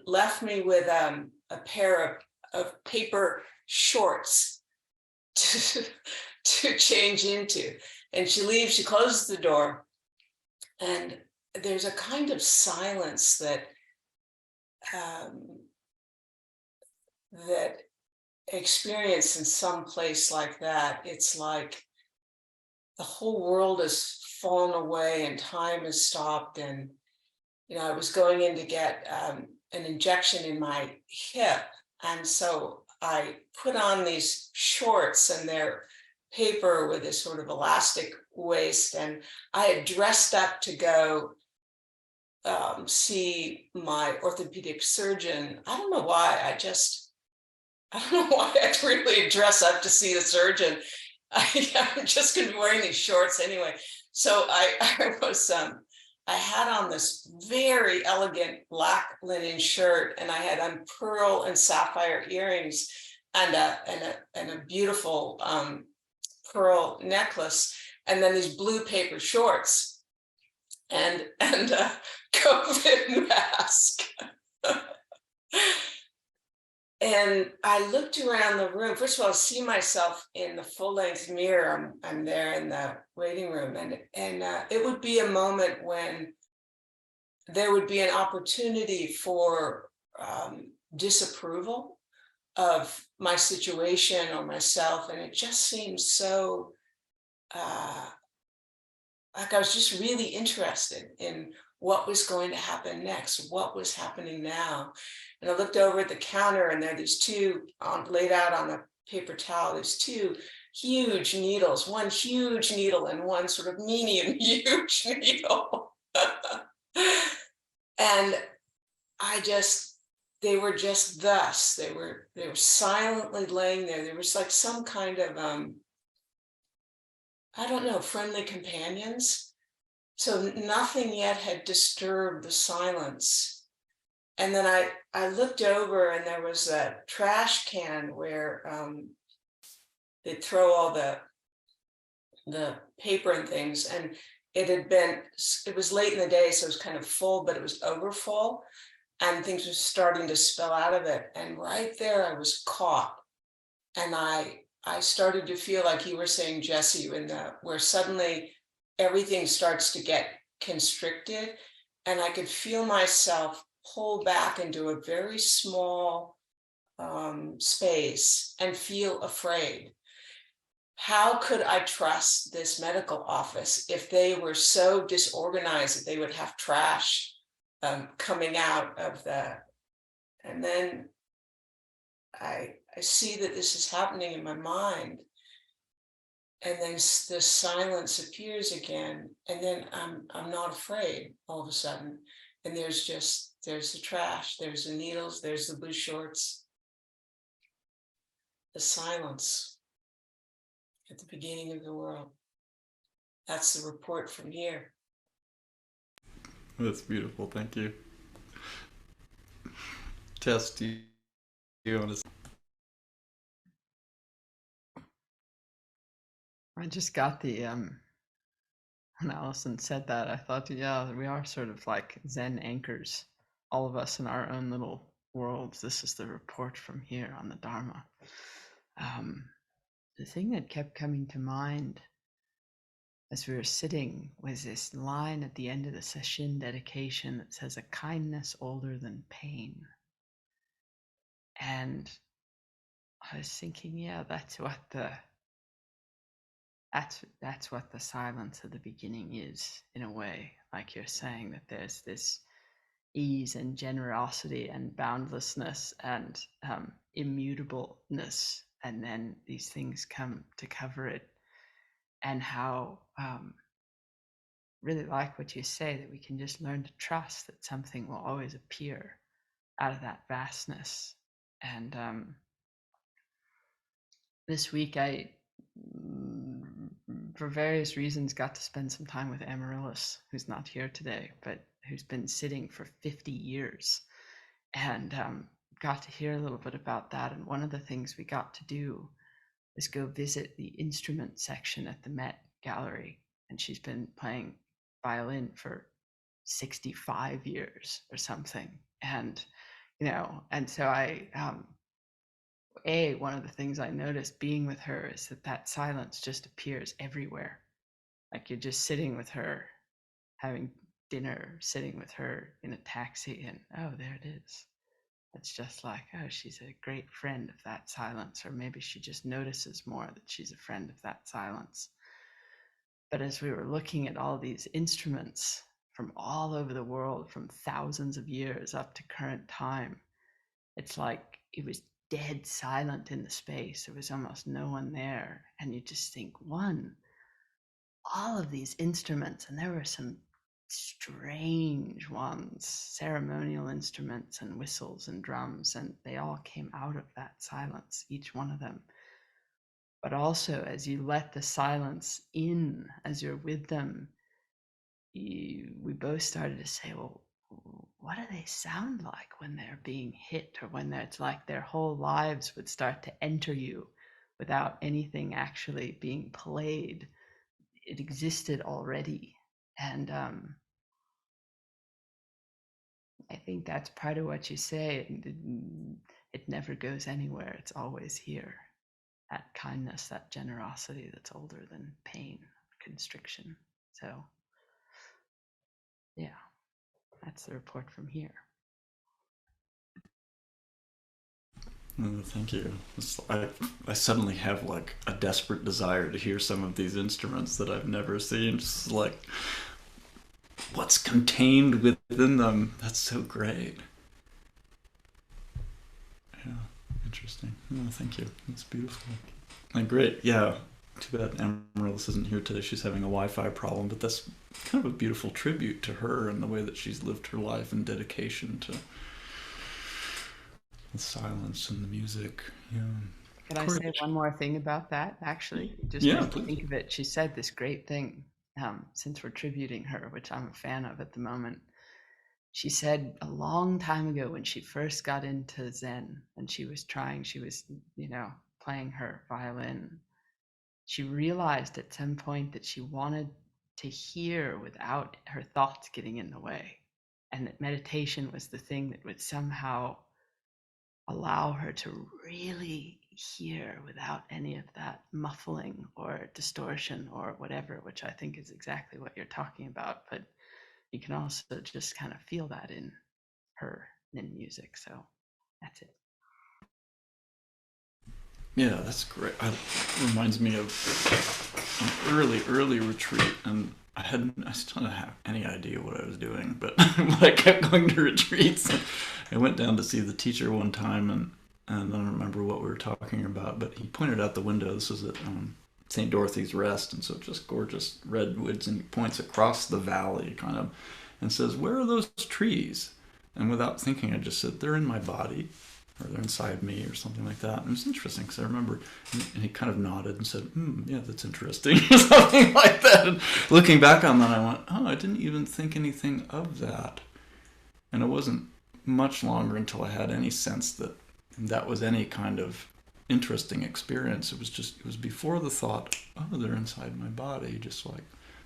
left me with a pair of paper shorts to change into. And she leaves, she closes the door, and there's a kind of silence that experience in some place like that. It's like the whole world has fallen away and time has stopped. And I was going in to get an injection in my hip, and so I put on these shorts, and they're paper with this sort of elastic waist, and I had dressed up to go see my orthopedic surgeon. I don't know why. I don't know why I'd really dress up to see the surgeon. I'm just going to be wearing these shorts anyway. So I had on this very elegant black linen shirt, and I had on pearl and sapphire earrings, and a beautiful pearl necklace, and then these blue paper shorts, and COVID mask. And I looked around the room. First of all, I see myself in the full-length mirror. I'm there in the waiting room, and it would be a moment when there would be an opportunity for disapproval of my situation or myself, and it just seemed so like I was just really interested in what was going to happen next, what was happening now. And I looked over at the counter, and there are these two laid out on a paper towel, there's two huge needles, one huge needle and one sort of medium huge needle. And they were just thus, they were silently laying there. There was like some kind of I don't know, friendly companions. So nothing yet had disturbed the silence. And then I looked over, and there was a trash can where they'd throw all the paper and things. And it was late in the day, so it was kind of full, but it was over full, and things were starting to spill out of it. And right there I was caught. And I started to feel like you were saying, Jesse, where suddenly everything starts to get constricted, and I could feel myself pull back into a very small space and feel afraid. How could I trust this medical office if they were so disorganized that they would have trash coming out of and then I see that this is happening in my mind, and then the silence appears again, and then I'm not afraid all of a sudden. And there's the trash, there's the needles, there's the blue shorts, the silence at the beginning of the world. That's the report from here. That's beautiful. Thank you. Tess, do you want to? I just got the when Allison said that, I thought, yeah, we are sort of like Zen anchors, all of us in our own little worlds. This is the report from here on the Dharma. The thing that kept coming to mind as we were sitting was this line at the end of the session dedication that says, "A kindness older than pain." And I was thinking, yeah, that's what the silence of the beginning is, in a way. Like you're saying, that there's this ease and generosity and boundlessness and immutableness, and then these things come to cover it. And how really like what you say, that we can just learn to trust that something will always appear out of that vastness. And this week I, for various reasons, got to spend some time with Amaryllis, who's not here today, but who's been sitting for 50 years, and got to hear a little bit about that. And one of the things we got to do was go visit the instrument section at the Met Gallery. And she's been playing violin for 65 years or something. And, and so one of the things I noticed being with her is that silence just appears everywhere. Like you're just sitting with her, having dinner, sitting with her in a taxi, and oh, there it is. It's just like, oh, she's a great friend of that silence, or maybe she just notices more that she's a friend of that silence. But as we were looking at all these instruments from all over the world, from thousands of years up to current time, it's like it was dead silent in the space. There was almost no one there. And you just think, all of these instruments, and there were some strange ones, ceremonial instruments and whistles and drums, and they all came out of that silence, each one of them. But also, as you let the silence in, as you're with them, we both started to say, well, what do they sound like when they're being hit, or when it's like their whole lives would start to enter you without anything actually being played? It existed already. And I think that's part of what you say. It never goes anywhere. It's always here. That kindness, that generosity that's older than pain, constriction. So, yeah, that's the report from here. Thank you. I suddenly have like a desperate desire to hear some of these instruments that I've never seen. Just like what's contained within them. That's so great. Yeah, interesting. Thank you. That's beautiful. And great. Yeah. Too bad Amaryllis isn't here today. She's having a Wi-Fi problem, but that's kind of a beautiful tribute to her and the way that she's lived her life in dedication to the silence and the music. Yeah. Can I say one more thing about that? Actually, just Yeah, to think of it, she said this great thing. Since we're tributing her, which I'm a fan of at the moment, she said a long time ago when she first got into Zen and she was playing her violin, she realized at some point that she wanted to hear without her thoughts getting in the way, and that meditation was the thing that would somehow allow her to really hear without any of that muffling or distortion or whatever, which I think is exactly what you're talking about. But you can also just kind of feel that in her in music. So that's it. Yeah, that's great. It reminds me of an early retreat, and I still don't have any idea what I was doing, but I kept going to retreats. I went down to see the teacher one time, and I don't remember what we were talking about, but he pointed out the window. This was at St. Dorothy's Rest, and so just gorgeous redwoods, and he points across the valley, kind of, and says, "Where are those trees?" And without thinking, I just said, "They're in my body." Or they're inside me, or something like that. And it was interesting because I remember, and he kind of nodded and said, "Yeah, that's interesting," or something like that. And looking back on that, I went, "Oh, I didn't even think anything of that." And it wasn't much longer until I had any sense that that was any kind of interesting experience. It was before the thought, "Oh, they're inside my body," just like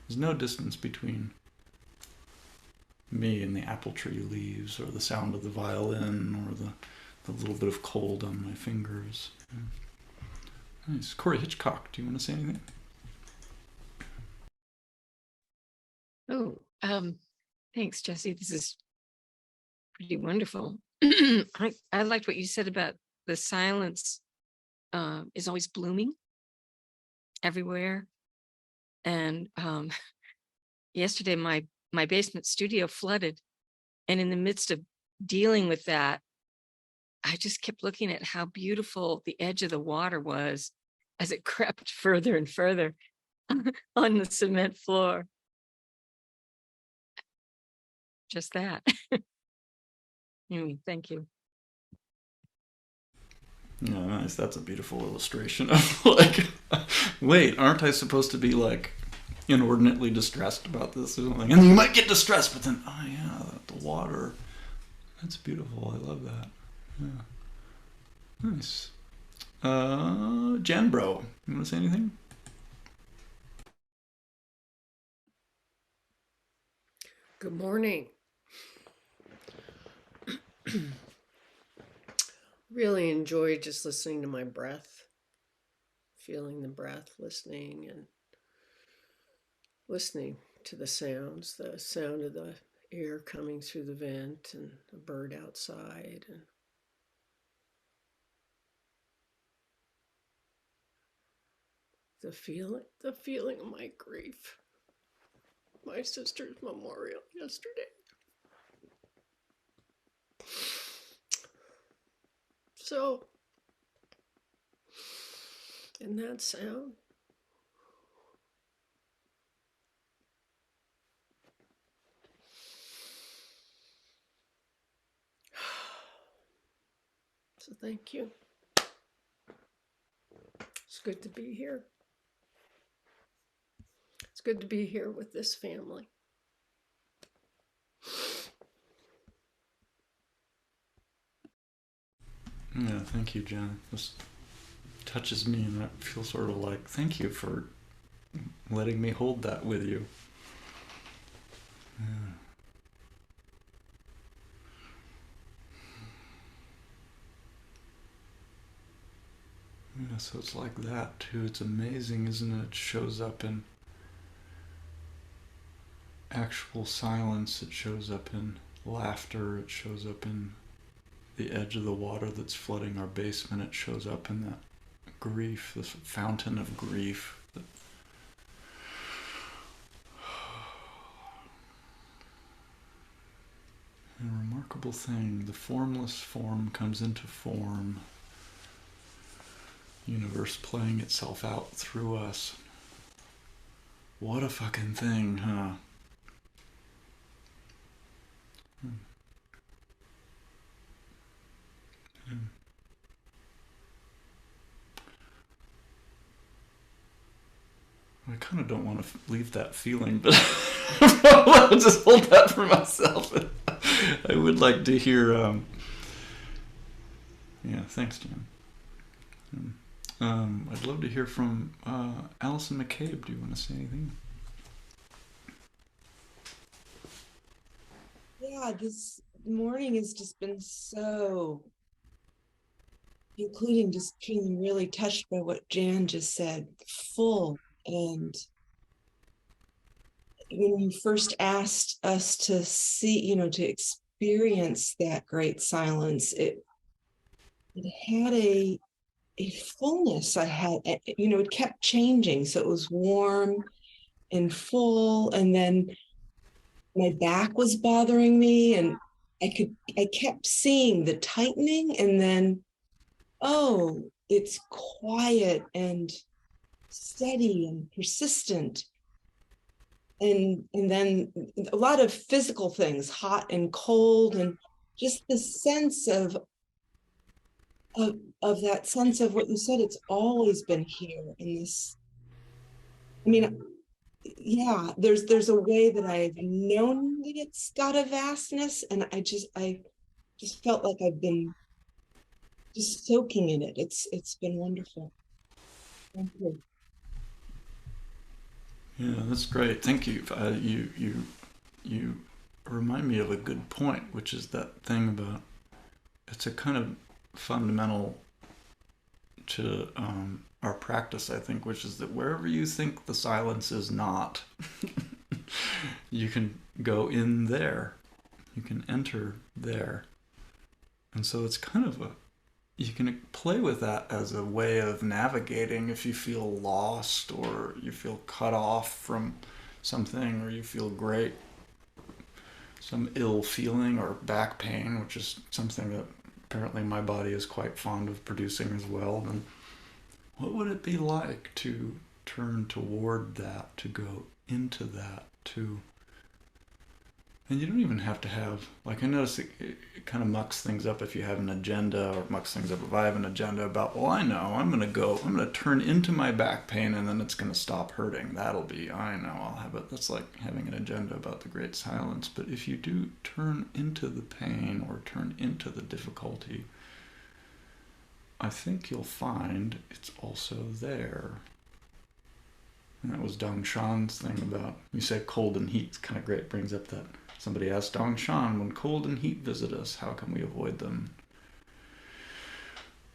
there's no distance between me and the apple tree leaves, or the sound of the violin, or the little bit of cold on my fingers. Yeah. Nice. Corey Hitchcock, do you want to say anything? Oh, thanks, Jesse. This is pretty wonderful. I liked what you said about the silence is always blooming everywhere. And yesterday, my basement studio flooded, and in the midst of dealing with that, I just kept looking at how beautiful the edge of the water was as it crept further and further on the cement floor. Just that. Anyway, thank you. Yeah, nice. That's a beautiful illustration of like, wait, aren't I supposed to be like inordinately distressed about this or something? And you might get distressed, but then, oh yeah, the water. That's beautiful. I love that. Yeah. Nice. Jan Bro, you want to say anything? Good morning. Really enjoyed just listening to my breath, feeling the breath, listening to the sounds, the sound of the air coming through the vent and a bird outside, and the feeling of my grief. My sister's memorial yesterday. So And that sound. So thank you. It's good to be here. It's good to be here with this family. Yeah, thank you, Jen. This touches me, and I feel sort of like, thank you for letting me hold that with you. Yeah. Yeah, so it's like that too. It's amazing, isn't it? It shows up in actual silence. It shows up in laughter. It shows up in the edge of the water that's flooding our basement. It shows up in that grief, this fountain of grief. A remarkable thing. The formless form comes into form. Universe playing itself out through us. What a fucking thing, huh? I kind of don't want to leave that feeling, but I'll just hold that for myself. I would like to hear. Yeah, thanks, Jen. I'd love to hear from Allison McCabe. Do you want to say anything? Yeah, this morning has just been so, including just feeling really touched by what Jan just said, full. And when you first asked us to see, to experience that great silence, it had a fullness. It kept changing. So it was warm and full, and then my back was bothering me, and I kept seeing the tightening, and then, oh, it's quiet and steady and persistent. And then a lot of physical things, hot and cold, and just the sense of that sense of what you said, it's always been here in this. I mean, yeah, there's a way that I've known that it's got a vastness, and I just felt like I've been just soaking in it. It's been wonderful. Thank you. Yeah, that's great. Thank you. You remind me of a good point, which is that thing about it's a kind of fundamental to our practice, I think, which is that wherever you think the silence is not, you can go in there. You can enter there. And so it's kind of you can play with that as a way of navigating if you feel lost or you feel cut off from something or you feel great, some ill feeling or back pain, which is something that apparently my body is quite fond of producing as well. Then what would it be like to turn toward that, to go into that, and you don't even have to have, like, I notice it kind of mucks things up if you have an agenda, or mucks things up if I have an agenda about, well, I know, I'm going to turn into my back pain and then it's going to stop hurting. I know, I'll have it. That's like having an agenda about the great silence. But if you do turn into the pain or turn into the difficulty, I think you'll find it's also there. And that was Dong Shan's thing about, you say cold and heat, it's kind of great, brings up that. Somebody asked Dong Shan, when cold and heat visit us, how can we avoid them?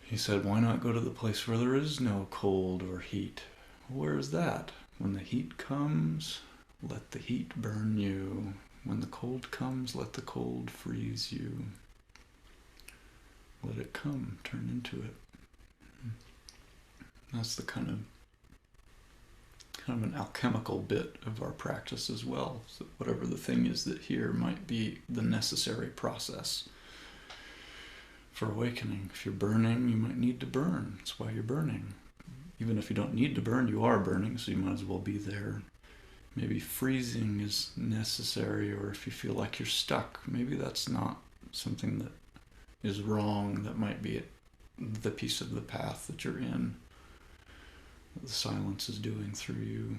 He said, why not go to the place where there is no cold or heat? Where is that? When the heat comes, let the heat burn you. When the cold comes, let the cold freeze you. Let it come, turn into it. That's the kind of an alchemical bit of our practice as well. So whatever the thing is that here might be the necessary process for awakening. If you're burning, you might need to burn. That's why you're burning. even if you don't need to burn, you are burning, so you might as well be there. Maybe freezing is necessary, or if you feel like you're stuck, maybe that's not something that is wrong. That might be the piece of the path that you're in, that the silence is doing through you.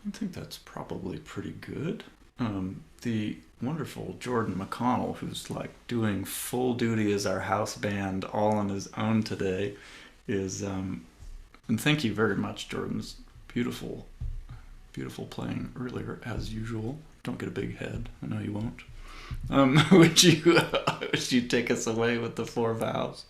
I think that's probably pretty good. The wonderful Jordan McConnell, who's like doing full duty as our house band all on his own today, is and thank you very much, Jordan's beautiful playing earlier as usual. Don't get a big head, I know you won't. Would you take us away with the 4 vows?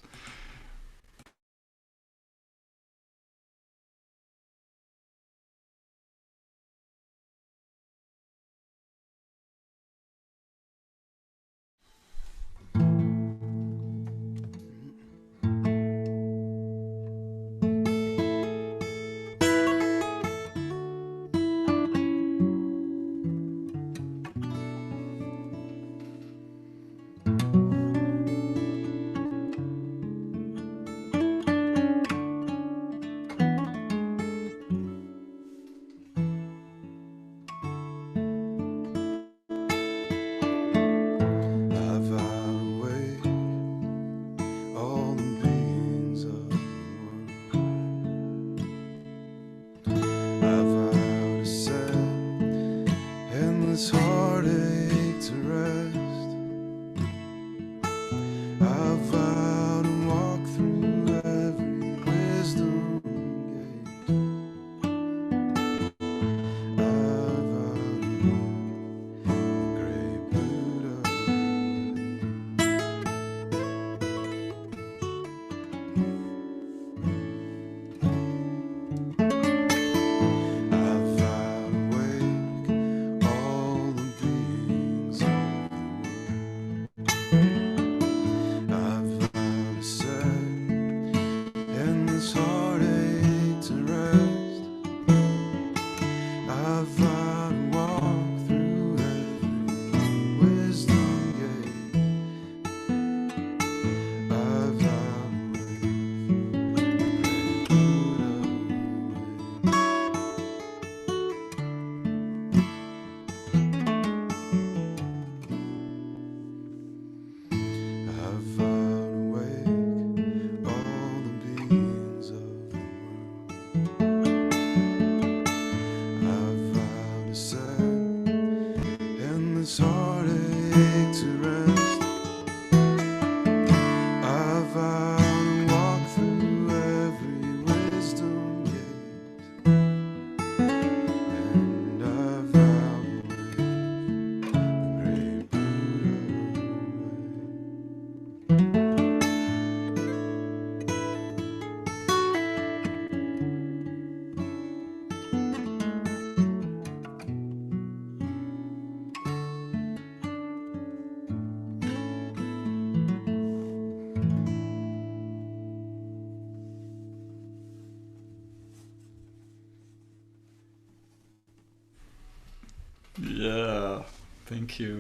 Yeah, thank you.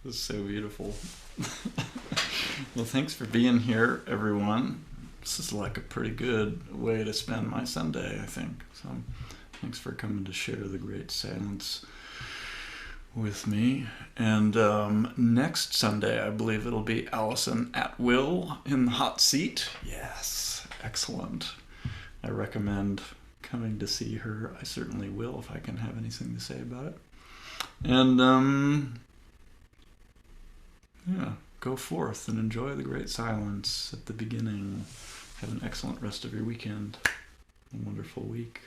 It was so beautiful. Well, thanks for being here, everyone. This is like a pretty good way to spend my Sunday, I think. So thanks for coming to share the great silence with me. And next Sunday, I believe it'll be Allison at Will in the hot seat. Yes, excellent. I recommend coming to see her. I certainly will if I can have anything to say about it. And yeah, go forth and enjoy the great silence at the beginning. Have an excellent rest of your weekend. A wonderful week.